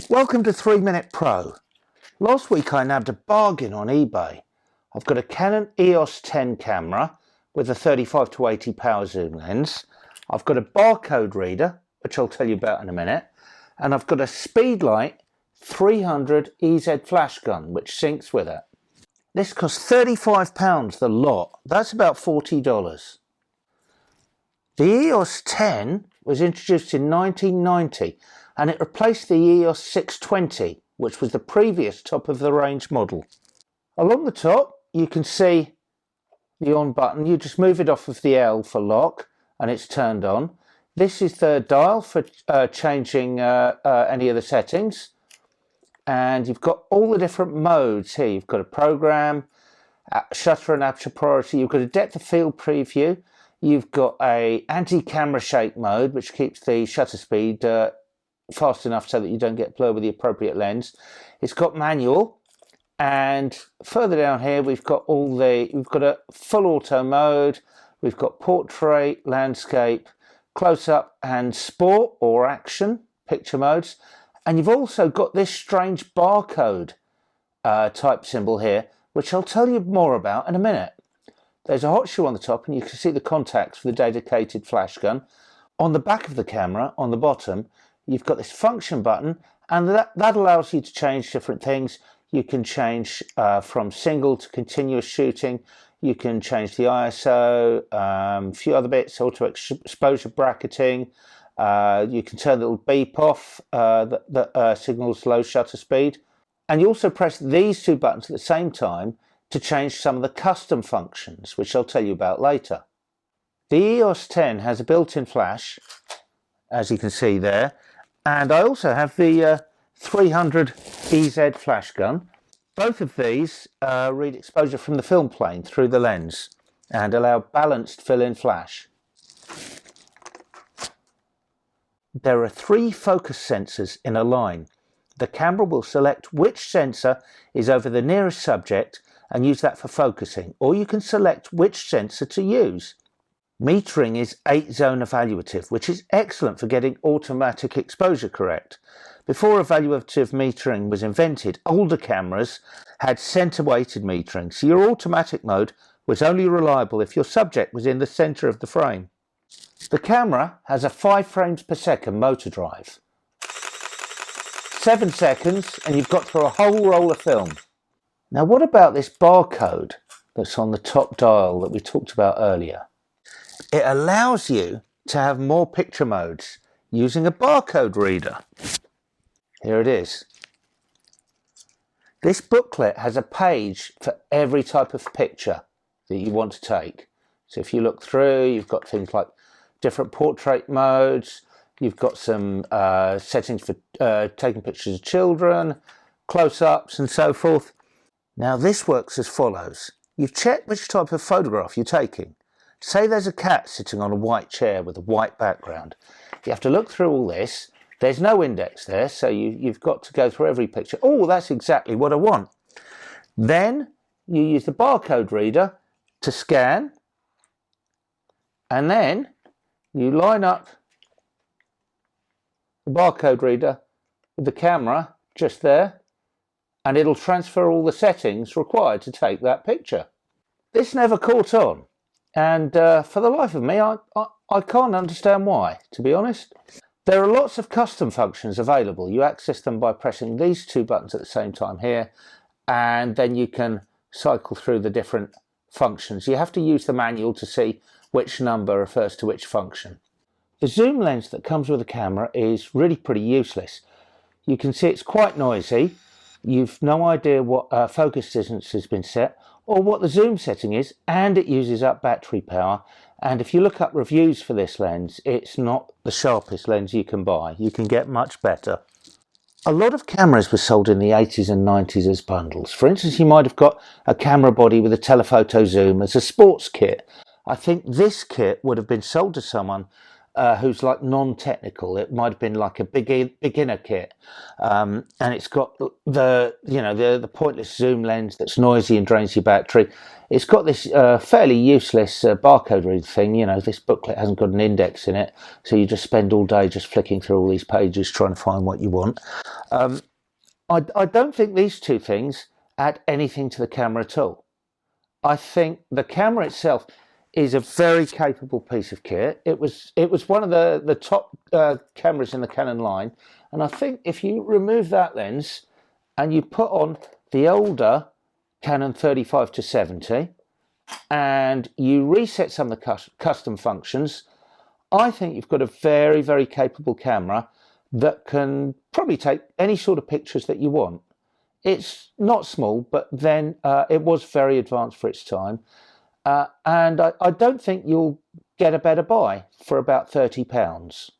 Welcome to 3 Minute Pro. Last week I nabbed a bargain on eBay. I've got a Canon EOS 10 camera with a 35 to 80 power zoom lens. I've got a barcode reader, which I'll tell you about in a minute. And I've got a Speedlight 300 EZ flash gun, which syncs with it. This costs £35 the lot. That's about $40. The EOS 10 was introduced in 1990 and it replaced the EOS 620, which was the previous top of the range model. Along the top you can see the on button. You just move it off of the L for lock and it's turned on. This is the dial for changing any of the settings, and you've got all the different modes here. You've got a program, shutter and aperture priority, you've got a depth of field preview, you've got a anti-camera shake mode which keeps the shutter speed fast enough so that you don't get blurred with the appropriate lens. It's got manual, and further down here we've got we've got a full auto mode, we've got portrait, landscape, close-up and sport or action picture modes, and you've also got this strange barcode type symbol here, which I'll tell you more about in a minute. There's a hot shoe on the top and you can see the contacts for the dedicated flash gun. On the back of the camera, on the bottom, you've got this function button, and that allows you to change different things. You can change from single to continuous shooting. You can change the ISO, a few other bits, auto exposure bracketing. You can turn the little beep off that signals low shutter speed. And you also press these two buttons at the same time to change some of the custom functions, which I'll tell you about later. The EOS 10 has a built-in flash, as you can see there. And I also have the 300 EZ flash gun. Both of these read exposure from the film plane through the lens and allow balanced fill-in flash. There are 3 focus sensors in a line. The camera will select which sensor is over the nearest subject and use that for focusing, or you can select which sensor to use. Metering is 8-zone evaluative, which is excellent for getting automatic exposure correct. Before evaluative metering was invented, older cameras had center-weighted metering, so your automatic mode was only reliable if your subject was in the center of the frame. The camera has a 5 frames per second motor drive. 7 seconds and you've got through a whole roll of film. Now what about this barcode that's on the top dial that we talked about earlier? It allows you to have more picture modes using a barcode reader. Here it is. This booklet has a page for every type of picture that you want to take. So if you look through, you've got things like different portrait modes, you've got some settings for taking pictures of children, close-ups and so forth. Now this works as follows. You've checked which type of photograph you're taking. Say there's a cat sitting on a white chair with a white background. You have to look through all this. There's no index there, so you've got to go through every picture. Oh, that's exactly what I want. Then you use the barcode reader to scan, and then you line up the barcode reader with the camera just there, and it'll transfer all the settings required to take that picture. This never caught on. And for the life of me, I can't understand why, to be honest. There are lots of custom functions available. You access them by pressing these 2 buttons at the same time here, and then you can cycle through the different functions. You have to use the manual to see which number refers to which function. The zoom lens that comes with the camera is really pretty useless. You can see it's quite noisy. You've no idea what focus distance has been set or what the zoom setting is, and it uses up battery power. And if you look up reviews for this lens, it's not the sharpest lens you can buy. You can get much better. A lot of cameras were sold in the 80s and 90s as bundles. For instance, you might have got a camera body with a telephoto zoom as a sports kit. I think this kit would have been sold to someone who's like non-technical. It might have been like a beginner kit, and it's got the pointless zoom lens that's noisy and drains your battery. It's got this fairly useless barcode read thing. This booklet hasn't got an index in it, so you just spend all day just flicking through all these pages trying to find what you want. I don't think these two things add anything to the camera at all. I think the camera itself is a very capable piece of kit. It was one of the top cameras in the Canon line, and I think if you remove that lens and you put on the older Canon 35 to 70 and you reset some of the custom functions, I think you've got a very, very capable camera that can probably take any sort of pictures that you want. It's not small, but then it was very advanced for its time. And I don't think you'll get a better buy for about £30.